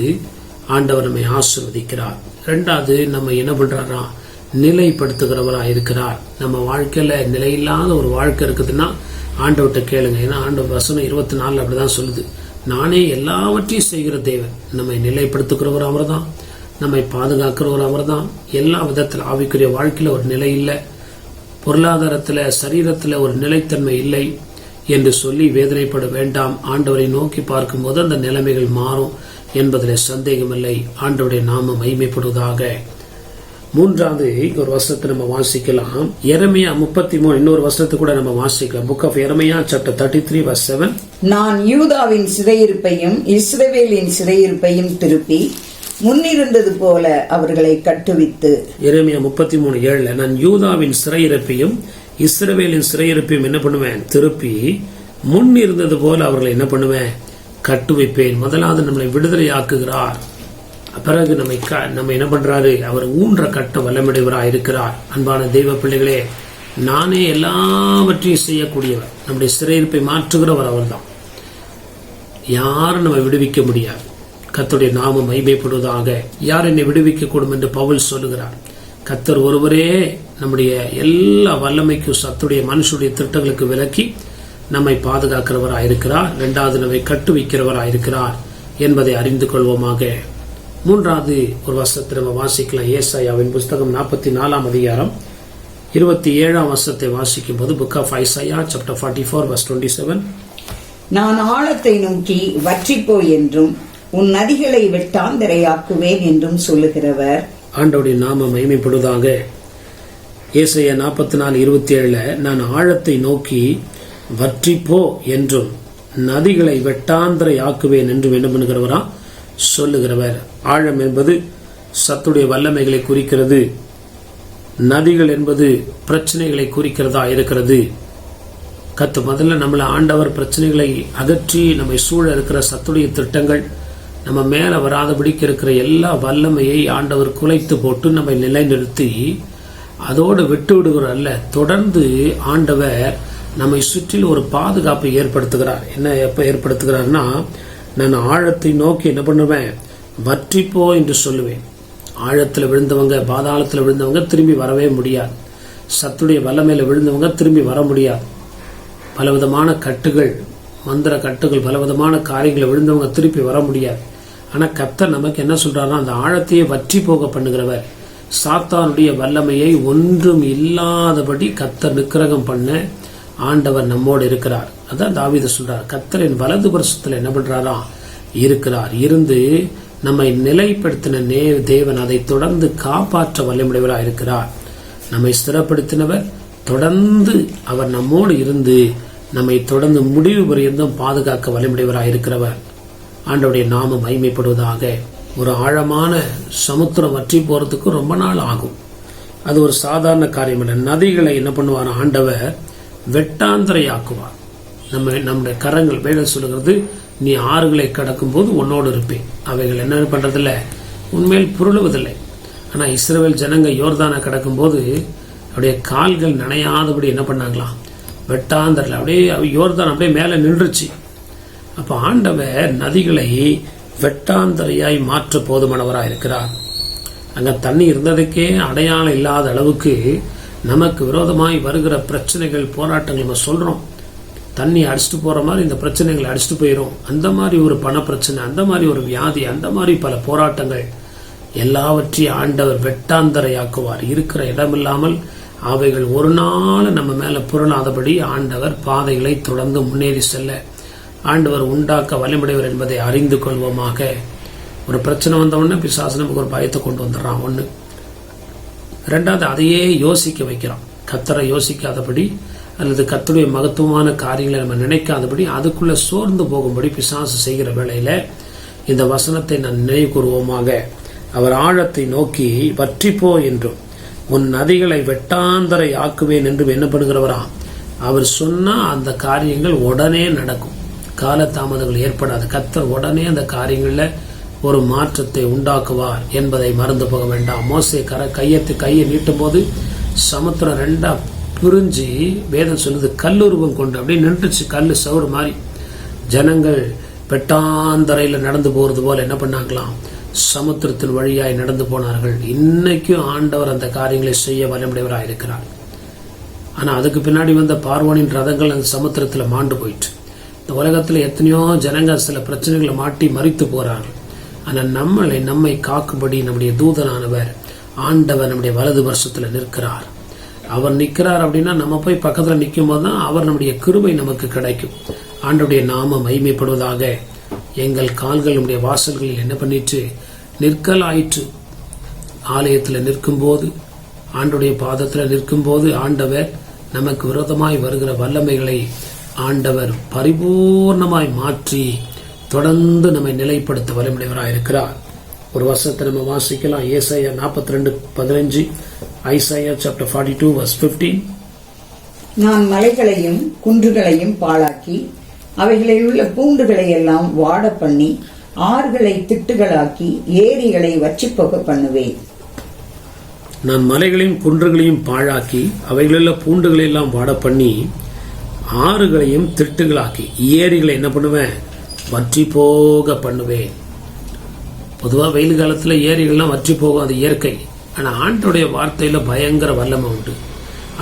ஆண்டவர் நம்மை ஆசீர்வதிக்கிறார். இரண்டாவது, நம்ம என்ன பண்றாரா, நிலைப்படுத்துகிறவராக இருக்கிறார். நம்ம வாழ்க்கையில நிலையில்லாத ஒரு வாழ்க்கை இருக்குதுன்னா ஆண்டவர்கிட்ட கேளுங்க. ஏன்னா ஆண்டவர் வசனம் 24 அப்படிதான் சொல்லுது, நானே எல்லாவற்றையும் செய்கிற தேவன். நம்மை நிலைப்படுத்துகிறவர் அவர் தான், நம்மை பாதுகாக்கிறவர் அவர் தான். எல்லா விதத்தில் ஆவிக்குரிய வாழ்க்கையில ஒரு நிலை இல்லை, பொருளாதாரத்துல சரீரத்துல ஒரு நிலைத்தன்மை இல்லை என்று சொல்லி வேதனைப்பட வேண்டாம். ஆண்டவரை நோக்கி பார்க்கும் போது அந்த நிலைமைகள் மாறும் என்பதில் சந்தேகமில்லை. ஆண்டவருடைய நாமம் மகிமைப்படுவதாக. மூன்றாவது ஒரு வசனத்தை நம்ம வாசிக்கலாம். எரேமியா 33 இன்னொரு வசனத்தை கூட நம்ம வாசிக்கலாம். புக் ஆஃப் எரேமியா சாப்டர் 33 verse 7. நான் யூதாவின் சிறையிருப்பையும் இஸ்ரவேலின் சிறையிருப்பையும் திருப்பி முன்னிருந்தது போல அவர்களை கட்டுவித்து. எரேமியா 33:7. நான் யூதாவின் சிறையிருப்பையும் இஸ்ரவேலின் சிறையிருப்பையும் என்ன பண்ணுவேன், திருப்பி முன் இருந்தது போல அவர்களை என்ன பண்ணுவேன், கட்டுவிப்பேன். முதலாவது நம்மளை விடுதலை ஆக்குகிறார். பிறகு நம்ம என்ன பண்றாரு, அவர் ஊன்ற கட்ட வல்லமுடையவராக இருக்கிறார். அன்பான தெய்வ பிள்ளைகளே, நானே எல்லாவற்றையும் செய்யக்கூடியவர். நம்முடைய சிறையிருப்பை மாற்றுகிறவர் அவர்தான். யாரும் நம்மை விடுவிக்க முடியாது. கர்த்தருடைய நாமம் மகிமைப்படுவதாக. யார் என்னை விடுவிக்க கூடும் என்று பவுல் சொல்லுகிறார். கர்த்தர் ஒருவரே நம்முடைய எல்லா வல்லமைக்கும் சத்துடைய மனுஷனுடைய திட்டங்களுக்கு விலக்கி நம்மை பாதுகாக்கிறவராயிருக்கிறார். இரண்டாவது நம்மை கட்டுவிக்கிறவராயிருக்கிறார் என்பதை அறிந்து கொள்வோமாக. மூன்றாவது ஒரு வசனத்தை நம்ம வாசிக்கலாம். ஏசாயாவின் புஸ்தகம் 44 அதிகாரம் 27 வசனத்தை வாசிக்கும் போது, book of Isaiah chapter 44 verse 27. நான் ஆழத்தை நோக்கி வற்றிப்போ என்றும் உன் நதிகளை வெட்டாந்தரையாக்குவேன் என்றும் சொல்லுகிறவர். ஆண்டவருடைய நாமம் மகிமைப்படுவதாக. ஏசாயா 44:27 நான் ஆழத்தை நோக்கி வற்றிப்போ என்றும் நதிகளை வெட்டாந்தரையாக்குவேன் என்றும் என்ன பண்ணுகிறவரா சொல்லுகிறவர். ஆழம் என்பது சத்துடைய வல்லமைகளை குறிக்கிறது. நதிகள் என்பது பிரச்சனைகளை குறிக்கிறதா இருக்கிறது. முதல்ல நம்மளை ஆண்டவர் பிரச்சனைகளை அகற்றி நம்மை சூழ இருக்கிற சத்துடைய திட்டங்கள் நம்ம மேல வராதபடிக்கு இருக்கிற எல்லா வல்லமையை ஆண்டவர் குலைத்து போட்டு நம்மை நிலைநிறுத்தி அதோடு விட்டு விடுகிறார் அல்ல, தொடர்ந்து ஆண்டவர் நம்மை சுற்றில் ஒரு பாதுகாப்பை ஏற்படுத்துகிறார். என்ன எப்ப ஏற்படுத்துகிறார்னா, நான் ஆழத்தை நோக்கி என்ன பண்ணுவேன், வற்றிப்போ என்று சொல்லுவேன். ஆழத்தில் விழுந்தவங்க, பாதாளத்தில் விழுந்தவங்க திரும்பி வரவே முடியாது. சத்துடைய வல்லமையில விழுந்தவங்க திரும்பி வர முடியாது. பலவிதமான கட்டுகள், மந்திர கட்டுகள், பலவிதமான காரியங்களை விழுந்தவங்க திருப்பி வர முடியாது. ஆனா கர்த்தர் நமக்கு என்ன சொல்றாருன்னா, அந்த ஆழத்தையே வற்றி போக பண்ணுகிறவர். சாத்தானுடைய வல்லமையை ஒன்றும் இல்லாதபடி கர்த்தர் நிக்கிரகம் பண்ண ஆண்டவர் நம்மோடு இருக்கிறார். அதான் தாவீது சொல்றார், கர்த்தரின் வலது பரிசத்தில் என்ன பண்றாரா இருக்கிறார். இருந்து நம்மை நிலைப்படுத்தின தேவன் அதை தொடர்ந்து காப்பாற்ற வல்லமுடையவராக இருக்கிறார். நம்மை ஸ்திரப்படுத்தினவர், தொடர்ந்து அவர் நம்மோடு இருந்து நம்மை தொடர்ந்து முடிவு பரியந்தம் பாதுகாக்க வல்லமுடையவராக இருக்கிறவர். ஆண்டவருடைய நாமம் மகிமைப்படுவதாக. ஒரு ஆழமான சமுத்திரம் வற்றி போறதுக்கு ரொம்ப நாள் ஆகும். அது ஒரு சாதாரண காரியம் இல்லை. நதிகளை என்ன பண்ணுவார் ஆண்டவர், வெட்டாந்தரையாக்குவார். நம்முடைய கரங்கள், வேதம் சொல்லுகிறது, நீ ஆறுகளை கடக்கும் போது உன்னோடு இருப்பேன். அவைகள் என்ன பண்றதில்லை, உண்மையில் புரளுவதில்லை. ஆனா இஸ்ரவேல் ஜனங்க யோர்தானை கடக்கும் போது அப்படியே கால்கள் நனையாதபடி என்ன பண்ணாங்களாம், வெட்டாந்தரில் அப்படியே யோர்தான் அப்படியே மேல நின்றுச்சு. அப்ப ஆண்டவர் நதிகளை வெட்டாந்தரையாய் மாற்ற போதுமானவராக இருக்கிறார். அங்க தண்ணி இருந்ததுக்கே அடையாளம் இல்லாத அளவுக்கு நமக்கு விரோதமாய் வருகிற பிரச்சனைகள், போராட்டங்கள் நம்ம சொல்றோம். தண்ணி அடிச்சுட்டு போற மாதிரி இந்த பிரச்சனைகளை அடிச்சுட்டு போயிடும். அந்த மாதிரி ஒரு பண பிரச்சனை, அந்த மாதிரி ஒரு வியாதி, அந்த மாதிரி பல போராட்டங்கள் எல்லாவற்றையும் ஆண்டவர் வெட்டாந்தரையாக்குவார். இருக்கிற இடமில்லாமல் அவைகள் ஒரு நாள் நம்ம மேல புரளாதபடி ஆண்டவர் பாதைகளை தொடர்ந்து முன்னேறி செல்ல ஆண்டவர் உண்டாக்க வல்லமுடையவர் என்பதை அறிந்து கொள்வோமாக. ஒரு பிரச்சனை வந்த உடனே பிசாசு நமக்கு ஒரு பயத்தை கொண்டு வந்துடுறான். ஒண்ணு. ரெண்டாவது, அதையே யோசிக்க வைக்கிறான். கர்த்தரை யோசிக்காதபடி அல்லது கர்த்தருடைய மகத்துவமான காரியங்களை நம்ம நினைக்காதபடி அதுக்குள்ள சோர்ந்து போகும்படி பிசாசு செய்கிற வேளையில இந்த வசனத்தை நான் நினைவு கூறுவோமாக. அவர் ஆழத்தை நோக்கி வற்றிப்போ என்றும் உன் நதிகளை வெட்டாந்தரை ஆக்குவேன் என்றும் என்ன பண்ணுகிறவரா அவர் சொன்னா அந்த காரியங்கள் உடனே நடக்கும். காலதாமதங்கள் ஏற்படாது. கர்த்தர் உடனே அந்த காரியங்கள்ல ஒரு மாற்றத்தை உண்டாக்குவார் என்பதை மறந்து போக வேண்டாம். மோசே கையை நீட்டும் போது சமுத்திரம் ரெண்டா பிரிஞ்சு, வேதம் சொல்லுது, கல்லுருவம் கொண்டு அப்படியே நின்றுச்சு. கல்லு சவுறு மாதிரி ஜனங்கள் வெட்டாந்தரையில நடந்து போறது போல என்ன பண்ணாங்களாம், சமுத்திரத்தின் வழியாய் நடந்து போனார்கள். இன்னைக்கும் ஆண்டவர் அந்த காரியங்களை செய்ய வல்லமுடையவராக இருக்கிறார். ஆனா அதுக்கு பின்னாடி வந்த பார்வோனின் ரதங்கள் அந்த சமுத்திரத்துல மாண்டு போயிட்டு. இந்த உலகத்துல எத்தனையோ ஜனங்க சில பிரச்சனைகளை மாட்டி மறித்து போறார்கள். ஆனா நம்மை காக்கும்படி நம்முடைய தூதனானவர் ஆண்டவர் நம்முடைய வலது வருஷத்துல நிற்கிறார். அவர் நிற்கிறார் அப்படின்னா நம்ம போய் பக்கத்துல நிற்கும் போதுதான் அவர் நம்முடைய கிருபை நமக்கு கிடைக்கும். ஆண்டவருடைய நாமம் மகிமைப்படுவதாக. எங்கள் கால்கள் நம்முடைய வாசல்களில் என்ன பண்ணிட்டு நிற்கலாயிற்று. ஆலயத்தில் நிற்கும் போது, ஆண்டவருடைய பாதத்தில் நிற்கும் போது ஆண்டவர் நமக்கு விரோதமாய் வருகிற வல்லமைகளை ஆண்டவர் பரிபூர்ணமாய் மாற்றி தொடர்ந்து நம்மை நிலைப்படுத்த வல்லமுடையவராக இருக்கிறார். ஒரு வசனத்தை நம்ம வாசிக்கலாம். ஏசாயா 42:15, ஐசாயா சாப்டர் 42 verse 15. நான் மலைகளையும் குன்றுகளையும் பாழாக்கி அவைகளில் உள்ள பூண்டுகளை எல்லாம் வாட பண்ணி ஆறுகளை திட்டுகளாக்கி ஏரிகளை வற்றிப்போக பண்ணுவேன். நான் மலைகளையும் குன்றுகளையும் பாழாக்கி அவைகளிலுள்ள பூண்டுகளை எல்லாம் வாட பண்ணி ஆறுகளையும் திட்டுகளாக்கி ஏரிகளை என்ன பண்ணுவேன், வற்றி போக பண்ணுவேன். பொதுவாக வெயில் காலத்துல ஏரிகள்லாம் வற்றி போகும், அது இயற்கை. ஆனா ஆண்டவருடைய வார்த்தையில பயங்கர வல்லமை உண்டு.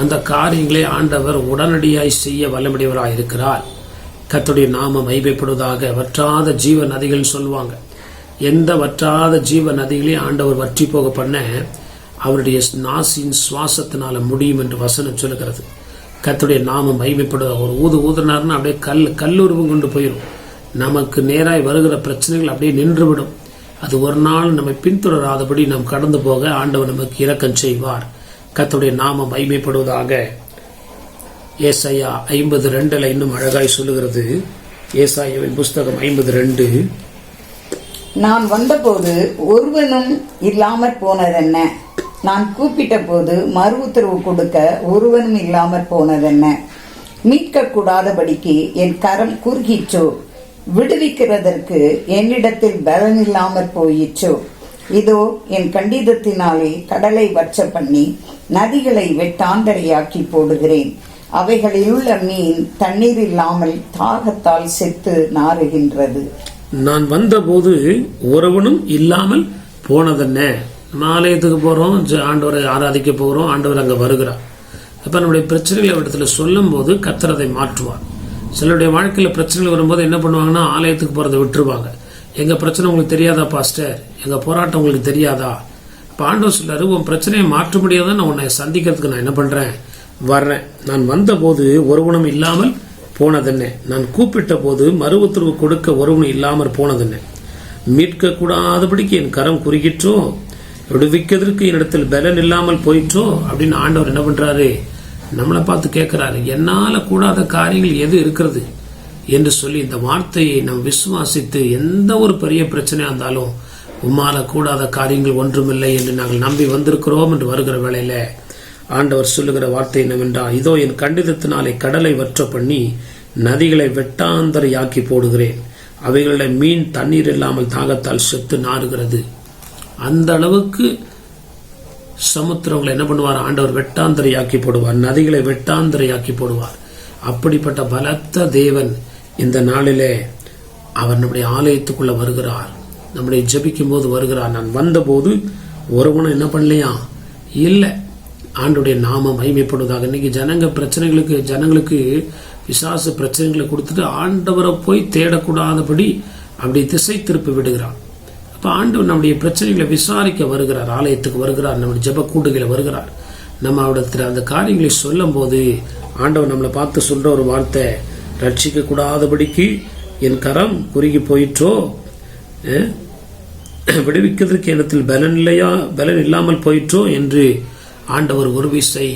அந்த காரியங்களை ஆண்டவர் உடனடியாய் செய்ய வல்லமுடையவராய் இருக்கிறார். கர்த்தருடைய நாமம் மகிமைப்படுவதாக. வற்றாத ஜீவ நதிகள் சொல்லுவாங்க. எந்த வற்றாத ஜீவ நதிகளையும் ஆண்டவர் வற்றி போக பண்ண அவருடைய நாசின் சுவாசத்தினால முடியும் என்று வசனம் சொல்லுகிறது. கர்த்தருடைய நாமம் மகிமைப்படுவதாக. ஒரு ஊதுனார்னா அப்படியே கல்லுருவம் கொண்டு போயிடும். நமக்கு நேராய் வருகிற பிரச்சனைகள் அப்படியே நின்றுவிடும். அது ஒரு நாள் நம்மை பின்தொடராதபடி நாம் கடந்து போக ஆண்டவர் நமக்கு இரக்கம் செய்வார். கர்த்தருடைய நாமம் மகிமைப்படுவதாக. ஏசாயா 52 இன்னும் அழகாய் சொல்லுகிறது. ஏசாயாவின் புஸ்தகம் 52. நான் வந்தபோது ஒருவனும் இல்லாமற் போனதென்ன, நான் கூப்பிட்ட போது மறு உத்தரவு கொடுக்க ஒருவனும் இல்லாமற் போனதென்ன, மீட்க கூடாதபடிக்கு என் கரம் குறுகிற்றோ, விடுவிக்கிறதற்கு என்னிடத்தில் பலன் இல்லாமற் போயிற்றோ. இதோ என் கண்டிதத்தினாலே கடலை வற்ற பண்ணி நதிகளை வெட்டாந்தரையாக்கி போடுகிறேன். அவைகளில் உள்ள மீன் தண்ணீர் இல்லாமல் தாகத்தால் செத்து நாறுகின்றது. நான் வந்தபோது ஒருவனும் இல்லாமல் போனதென்ன. நம்ம ஆலயத்துக்கு போறோம், ஆண்டவரை ஆராதிக்க போகிறோம், ஆண்டவர் அங்க வருகிறார். அப்ப நம்முடைய பிரச்சனைகளை இடத்துல சொல்லும் போது கர்த்தர் அதை மாற்றுவார். சிலருடைய வாழ்க்கையில பிரச்சனைகள் வரும்போது என்ன பண்ணுவாங்கன்னா ஆலயத்துக்கு போறதை விட்டுருவாங்க. எங்க பிரச்சனை உங்களுக்கு தெரியாதா பாஸ்டர், எங்க போராட்டம் உங்களுக்கு தெரியாதா? அப்ப ஆண்டவர் சொல்றாரு, உன் பிரச்சனையை மாற்ற முடியாதான் நான் உன்னை சந்திக்கிறதுக்கு நான் என்ன பண்றேன், வர்றேன். நான் வந்தபோது ஒருவனும் இல்லாமல் போனதென்ன, நான் கூப்பிட்ட போது மறு உத்தரவு கொடுக்க ஒருவனும் இல்லாமல் போனதென்ன, மீட்க கூடாதபடிக்கு என் கரம் குறுகிற்றோ, விடுவிக்கிறதுக்கு என்னிடத்தில் பலன் இல்லாமல் போயிற்றோ அப்படின்னு ஆண்டவர் என்ன பண்றாரு, நம்மளை பார்த்து கேட்கிறாரு. என்னால கூடாத காரியங்கள் எது இருக்கிறது என்று சொல்லி இந்த வார்த்தையை நாம் விசுவாசித்து எந்த ஒரு பெரிய பிரச்சனையா இருந்தாலும் உம்மால கூடாத காரியங்கள் ஒன்றுமில்லை என்று நாங்கள் நம்பி வந்திருக்கிறோம் என்று வருகிற வேளையில ஆண்டவர் சொல்லுகிற வார்த்தை என்னவென்றால், இதோ என் கண்டிதத்தினாலே கடலை வற்ற பண்ணி நதிகளை வெட்டாந்தரையாக்கி போடுகிறேன். அவைகளுடைய மீன் தண்ணீர் இல்லாமல் தாகத்தால் செத்து நாறுகிறது. அந்த அளவுக்கு சமுத்திரங்களை என்ன பண்ணுவார் ஆண்டவர், வெட்டாந்தரையாக்கி போடுவார், நதிகளை வெட்டாந்தரையாக்கி போடுவார். அப்படிப்பட்ட பலத்த தேவன் இந்த நாளிலே அவர் நம்முடைய ஆலயத்துக்குள்ள வருகிறார், நம்முடைய ஜெபிக்கும் போது வருகிறார். நான் வந்தபோது ஒருவனும் என்ன பண்ணலையா, இல்லை. ஆண்டுடைய நாமம் மகிமைப்படுவதாக. இன்னைக்கு ஜனங்களுக்கு விசாச பிரச்சனைகளை கொடுத்துட்டு ஆண்டவரை போய் தேடக்கூடாதபடி அப்படி திசை திருப்பி விடுகிறார். அப்ப ஆண்டவர் நம்முடைய பிரச்சனைகளை விசாரிக்க வருகிறார், ஆலயத்துக்கு வருகிறார், நம்முடைய ஜெப கூடுகளை வருகிறார். நம்ம அவரிடத்துல அந்த காரியங்களை சொல்லும் போது ஆண்டவர் நம்மளை பார்த்து சொல்ற ஒரு வார்த்தை, ரட்சிக்க கூடாதபடிக்கு என் கரம் குறுகி போயிற்றோ, விடுவிக்கிறதுக்கு இடத்தில் பலன் இல்லாமல் போயிற்றோ என்று ஆண்டவர் ஒரு விசை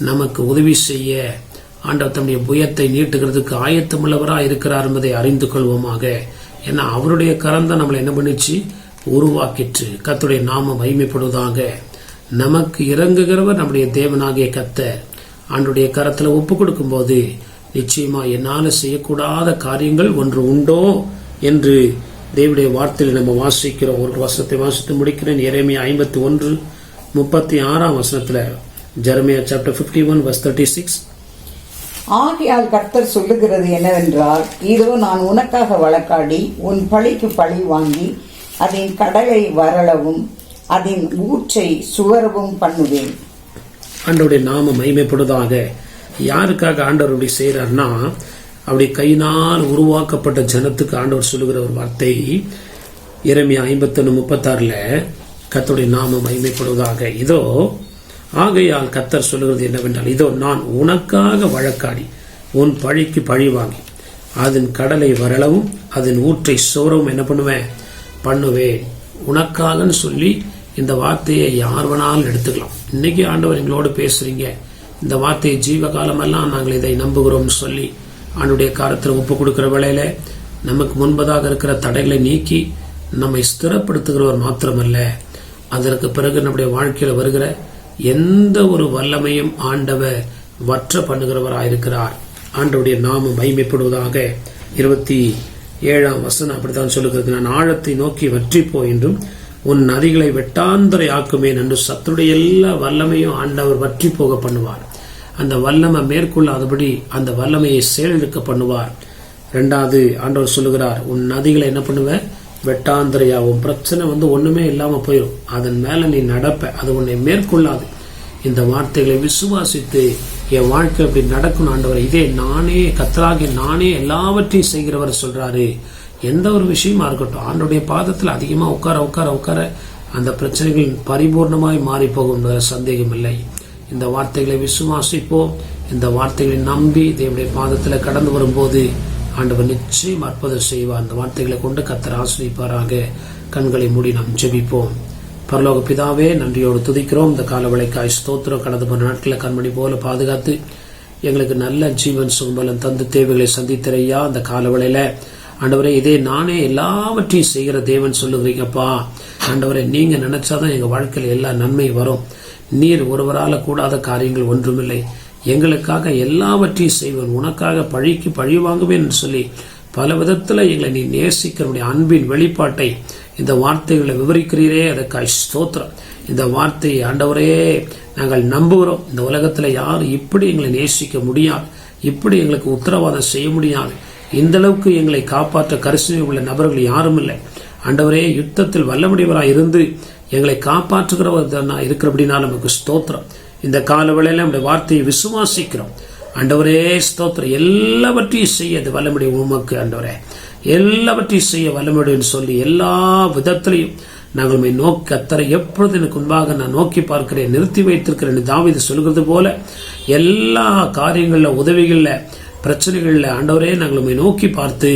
நமக்கு உதவி செய்ய ஆண்டவர் தம்முடைய புயத்தை நீட்டுகிறதுக்கு ஆயத்தமுள்ளவராக இருக்கிறார் என்பதை அறிந்து கொள்வோமாக. ஏன்னா அவருடைய கரம் தான் நம்மளை என்ன பண்ணிச்சு, உருவாக்கிற்று. கர்த்தருடைய நாமம் மகிமைப்படுவதாக. நமக்கு இறங்குகிறவர் நம்முடைய தேவனாகிய கர்த்தர். ஆண்டுடைய கரத்துல ஒப்பு கொடுக்கும் போது நிச்சயமா என்னால செய்யக்கூடாத காரியங்கள் ஒன்று உண்டோ என்று தேவனுடைய வார்த்தையில் நம்ம வாசிக்கிறோம். ஒரு வசனத்தை வாசித்து முடிக்கிறேன். எரேமியா 51:36 ஜெரமியா சாப்டர் 51 verse 36. ஆகையால் கர்த்தர் சொல்லுகிறது என்னவென்றால், இதோ நான் உனக்காக வழக்காடி உன் பழிக்கு பழி வாங்கி அதன் கடலை வரளவும் அதன் ஊற்றை சுவரவும் பண்ணுவேன். ஆண்டவருடைய நாமம் மகிமைப்படுவதாக. யாருக்காக ஆண்டவர் அப்படி செய்யறாருன்னா, அப்படி கையினால் உருவாக்கப்பட்ட ஜனத்துக்கு ஆண்டவர் சொல்லுகிற ஒரு வார்த்தை எரேமியா 51:36 கர்த்தருடைய நாமம் மகிமைப்படுவதாக. இதோ ஆகையால் கர்த்தர் சொல்லுகிறது என்னவென்றால், இதோ நான் உனக்காக வழக்காடி உன் பழிக்கு பழி வாங்கி அதன் கடலை வரளவும் அதன் ஊற்றை சோரவும் என்ன பண்ணுவேன். உனக்காகன்னு சொல்லி இந்த வார்த்தையை யார் வேணாலும் எடுத்துக்கலாம். இன்னைக்கு ஆண்டவர் எங்களோடு பேசுறீங்க, இந்த வார்த்தையை ஜீவகாலமெல்லாம் நாங்கள் இதை நம்புகிறோம் சொல்லி ஆண்டுடைய காரத்தில் ஒப்பு கொடுக்கிற வேளையில நமக்கு முன்பதாக இருக்கிற தடைகளை நீக்கி நம்மை ஸ்திரப்படுத்துகிறவர் மாத்திரமல்ல, அதற்கு பிறகு நம்முடைய வாழ்க்கையில வருகிற எந்த ஒரு வல்லமையும் ஆண்டவர் வற்ற பண்ணுகிறவராயிருக்கிறார். ஆண்டவருடைய நாமம் மகிமைப்படுவதாக. 27 வசனம் அப்படித்தான் சொல்லுகிறது, நான் ஆழத்தை நோக்கி வற்றிப்போ என்றும் உன் நதிகளை வெட்டாந்தரை ஆக்குமேன் என்று சத்துடைய எல்லா வல்லமையும் ஆண்டவர் வற்றி போக பண்ணுவார். அந்த வல்லமை மேற்கொள்ளாதபடி அந்த வல்லமையை செயலிழக்க பண்ணுவார். இரண்டாவது ஆண்டவர் சொல்லுகிறார், உன் நதிகளை என்ன பண்ணுவ, வெட்டாந்தரையாகும். பிரச்சனை ஒண்ணுமே இல்லாம போயிடும். அதன் மேல நீ நடப்ப, அது உன்னை மேற்கொள்ளாது. இந்த வார்த்தைகளை விசுவாசித்து என் வாழ்க்கை அப்படி நடக்கணும் ஆண்டவர், இதே நானே கர்த்தராகிய நானே எல்லாவற்றையும் செய்கிறவர் சொல்றாரு. எந்த ஒரு விஷயமா இருக்கட்டும், ஆண்டோடைய பாதத்தில் அதிகமா உட்கார உட்கார உட்கார அந்த பிரச்சனைகள் பரிபூர்ணமாய் மாறி போகும், சந்தேகம் இல்லை. இந்த வார்த்தைகளை விசுவாசிப்போம். இந்த வார்த்தைகளை நம்பி தேவனுடைய பாதத்தில் கடந்து வரும்போது ஆண்டவர் நிச்சயம் அற்புதம் செய்வார். அந்த வார்த்தைகளை கொண்டு கர்த்தர் ஆசீர்வதிப்பாராக. கண்களை மூடி நாம் ஜெபிப்போம். பரலோக பிதாவே, நன்றியோடு துதிக்கிறோம். இந்த காலவளைக்காய் ஸ்தோத்திரம். கடந்த போன நாட்களில் கண்மணி போல பாதுகாத்து எங்களுக்கு நல்ல ஜீவன் சுகம்பலம் தந்து தேவைகளை சந்தித்தரையா. அந்த காலவளையில ஆண்டவரே, இதே நானே எல்லாவற்றையும் செய்கிற தேவன் சொல்லுகிறீங்கப்பா. ஆண்டவரே, நீங்க நினைச்சாதான் எங்க வாழ்க்கையில எல்லா நன்மை வரும். நீர் ஒருவரால கூடாத காரியங்கள் ஒன்றுமில்லை. எங்களுக்காக எல்லாவற்றையும் செய்வன், உனக்காக பழிக்கு பழி வாங்குவேன் என்று சொல்லி பல விதத்துல எங்களை நீ நேசிக்கிற அன்பின் வெளிப்பாட்டை இந்த வார்த்தைகளை விவரிக்கிறீரே, அதற்காக ஸ்தோத்திரம். இந்த வார்த்தையை ஆண்டவரே நாங்கள் நம்புகிறோம். இந்த உலகத்துல யாரும் இப்படி எங்களை நேசிக்க முடியாது, இப்படி எங்களுக்கு உத்தரவாதம் செய்ய முடியாது. இந்த அளவுக்கு எங்களை காப்பாற்ற கரிசனை உள்ள நபர்கள் யாரும் இல்லை. ஆண்டவரே, யுத்தத்தில் வல்லமுடையவராய் இருந்து எங்களை காப்பாற்றுகிறவர் இருக்கிறபடினால நமக்கு ஸ்தோத்திரம். இந்த கால வேளையில நம்முடைய வார்த்தையை விசுவாசிக்கிறோம். ஆண்டவரே ஸ்தோத்திரம். எல்லாவற்றையும் செய்ய அது வல்லமுடைய உமக்கு ஆண்டவரே, எல்லாவற்றையும் செய்ய வல்லமுடையன்னு சொல்லி எல்லா விதத்திலையும் நாங்கள் நோக்கி அத்தரை எப்பொழுது எனக்கு முன்பாக நான் நோக்கி பார்க்கிறேன், நிறுத்தி வைத்திருக்கிறேன் தாவீது சொல்கிறது போல எல்லா காரியங்கள்ல உதவிகள்ல பிரச்சனைகள்ல ஆண்டவரே நாங்கள் நோக்கி பார்த்து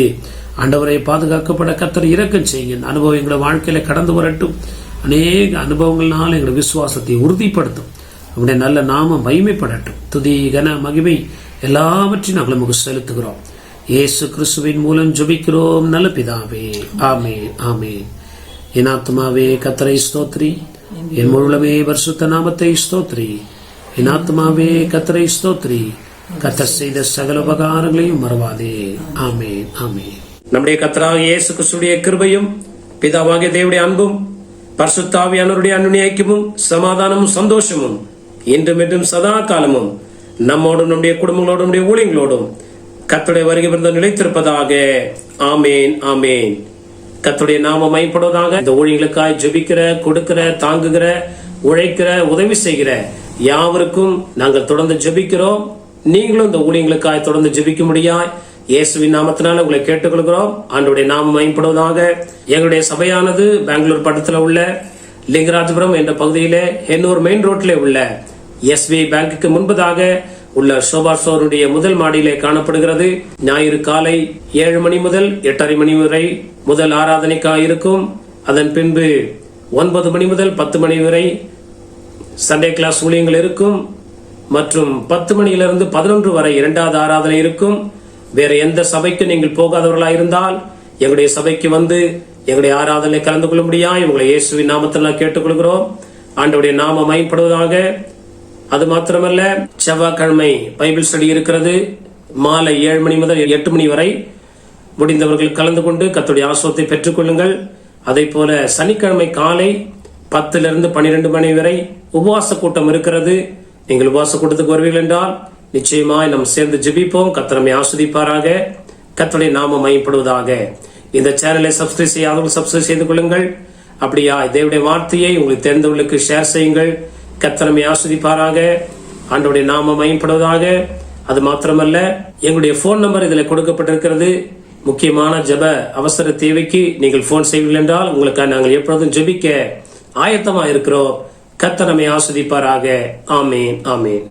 ஆண்டவரை பாதுகாக்கப்பட கர்த்தர் இரக்கம் செய்யுங்க. இந்த அனுபவம் எங்களை வாழ்க்கையில கடந்து வரட்டும். அநேக அனுபவங்கள்னால எங்களுடைய விசுவாசத்தை உறுதிப்படுத்தும். நம்முடைய நல்ல நாமம் மகிமைப்படட்டும். துதி கன மகிமை எல்லாவற்றையும் நாங்கள் நமக்கு செலுத்துகிறோம். இயேசு கிறிஸ்துவின் மூலம் ஜெபிக்கிறோம் நல்ல பிதாவே, ஆமென், ஆமென். என் ஆத்துமாவே கர்த்தரை ஸ்தோத்திரி, என் முழுமே பரிசுத்த நாமத்தை ஸ்தோத்திரி. என் ஆத்துமாவே கர்த்தரை ஸ்தோத்திரி, கர்த்தர் செய்த சகல உபகாரங்களையும் மறவாதே. ஆமென், ஆமென். நம்முடைய கர்த்தராகிய இயேசு கிறிஸ்துவின் கிருபையும் பிதாவாகிய தேவனுடைய அன்பும் பரிசுத்த ஆவியானவருடைய அன்பின் ஐக்கியமும் சமாதானமும் சந்தோஷமும் இன்றும் என்றும் சதா காலமும் நம்மோடும் நம்முடைய குடும்பங்களோடும் நம்முடைய ஊழியங்களோடும் கர்த்தருடைய வருகை விருந்தம் நிலைத்திருப்பதாக. ஆமேன், ஆமேன். கர்த்தருடைய நாமம் மகிமைப்படுவதாக. இந்த ஊழியங்களுக்காய் ஜெபிக்கிற, கொடுக்கிற, தாங்குகிற, உழைக்கிற, உதவி செய்கிற யாவருக்கும் நாங்கள் தொடர்ந்து ஜெபிக்கிறோம். நீங்களும் இந்த ஊழியங்களுக்காய் தொடர்ந்து ஜெபிக்க முடியாய் இயேசுவின் நாமத்தினால உங்களை கேட்டுக்கொள்கிறோம். ஆண்டவருடைய நாமம் மகிமைப்படுவதாக. எங்களுடைய சபையானது பெங்களூர் பட்டத்தில் உள்ள லிங்கராஜபுரம் என்ற பகுதியிலே எண்ணூர் மெயின் ரோட்ல உள்ள எஸ்வி பேங்குக்கு முன்பதாக உள்ள சோபா ஸ்டோருடைய முதல் மாடியிலே காணப்படுகிறது. ஞாயிறு காலை 7 மணி முதல் 8:30 மணி வரை முதல் ஆராதனைக்காக இருக்கும். அதன் பின்பு 9 மணி முதல் 10 மணி வரை சண்டே கிளாஸ் ஊழியங்கள் இருக்கும். மற்றும் 10 மணியிலிருந்து 11 வரை இரண்டாவது ஆராதனை இருக்கும். வேற எந்த சபைக்கு நீங்கள் போகாதவர்களாக இருந்தால் எங்களுடைய சபைக்கு வந்து எங்களுடைய ஆராதனை கலந்து கொள்ள முடியாது. உங்களை இயேசுவின் நாமத்தில் கேட்டுக்கொள்கிறோம். ஆண்டவருடைய நாமம் மகிமைப்படுவதாக. அது மாத்திரமல்ல, செவ்வாய்க்கிழமை பைபிள் ஸ்டடி இருக்கிறது. மாலை 7 மணி முதல் 8 மணி வரை முடிந்தவர்கள் கலந்து கொண்டு கர்த்தருடைய ஆசீர்வாதத்தை பெற்றுக் கொள்ளுங்கள். அதே போல சனிக்கிழமை காலை 10 to 12 மணி வரை உபவாச கூட்டம் இருக்கிறது. நீங்கள் உபவாச கூட்டத்துக்கு வருவீர்கள் என்றால் நிச்சயமாய் நாம் சேர்ந்து ஜெபிப்போம். கர்த்தர் நம்மை ஆசீர்வதிப்பாராக. கர்த்தருடைய நாமம் மகிமைப்படுவதாக. இந்த சேனலை சப்ஸ்கிரைப் செய்யாதவர்கள் சப்ஸ்கிரைப் செய்து கொள்ளுங்கள். அப்படியா தேவனுடைய வார்த்தையை உங்களுக்கு தெரிந்தவர்களுக்கு ஷேர் செய்யுங்கள். கர்த்தர் நம்மை ஆசீர்வதிப்பாராக. ஆண்டவருடைய நாமம் மகிமைப்படுவதாக. அது மாத்திரமல்ல, எங்களுடைய போன் நம்பர் இதில் கொடுக்கப்பட்டிருக்கிறது. முக்கியமான ஜெப அவசர தேவைக்கு நீங்கள் போன் செய்வீர்கள் என்றால் உங்களுக்கு நாங்கள் எப்பொழுதும் ஜெபிக்க ஆயத்தமா இருக்கிறோம். கர்த்தர் நம்மை ஆசீர்வதிப்பாராக. ஆமென், ஆமென்.